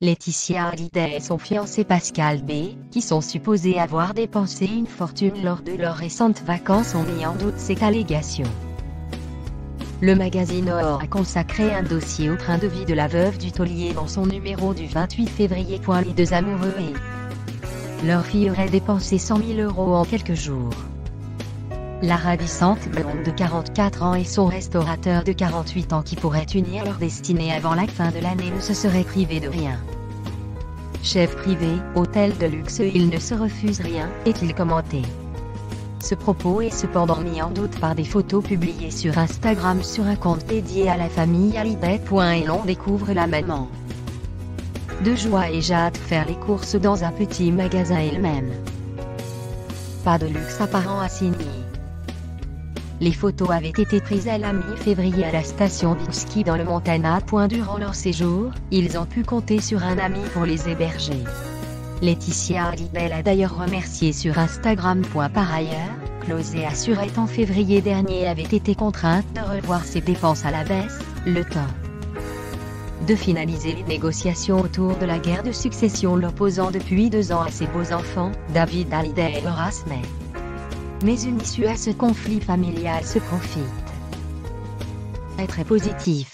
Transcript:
Laetitia Hallyday et son fiancé Pascal B, qui sont supposés avoir dépensé une fortune lors de leurs récentes vacances, ont mis en doute cette allégation. Le magazine OR a consacré un dossier au train de vie de la veuve du taulier dans son numéro du 28 février. Les deux amoureux et leur fille auraient dépensé 100 000 € en quelques jours. La ravissante blonde de 44 ans et son restaurateur de 48 ans, qui pourraient unir leur destinée avant la fin de l'année, ne se seraient privés de rien. Chef privé, hôtel de luxe, il ne se refuse rien, est-il commenté. Ce propos est cependant mis en doute par des photos publiées sur Instagram sur un compte dédié à la famille Hallyday. Et l'on découvre la maman de joie et Jade faire les courses dans un petit magasin elle-même. Pas de luxe apparent à signer. Les photos avaient été prises à la mi-février à la station d'Ski dans le Montana. Durant leur séjour, ils ont pu compter sur un ami pour les héberger. Laetitia Hallyday l'a d'ailleurs remercié sur Instagram. Par ailleurs, Closé assurait en février dernier avait été contrainte de revoir ses dépenses à la baisse, le temps de finaliser les négociations autour de la guerre de succession l'opposant depuis 2 ans à ses beaux-enfants, David Hallyday et Laura Smith. Mais une issue à ce conflit familial se profile. Est très positif.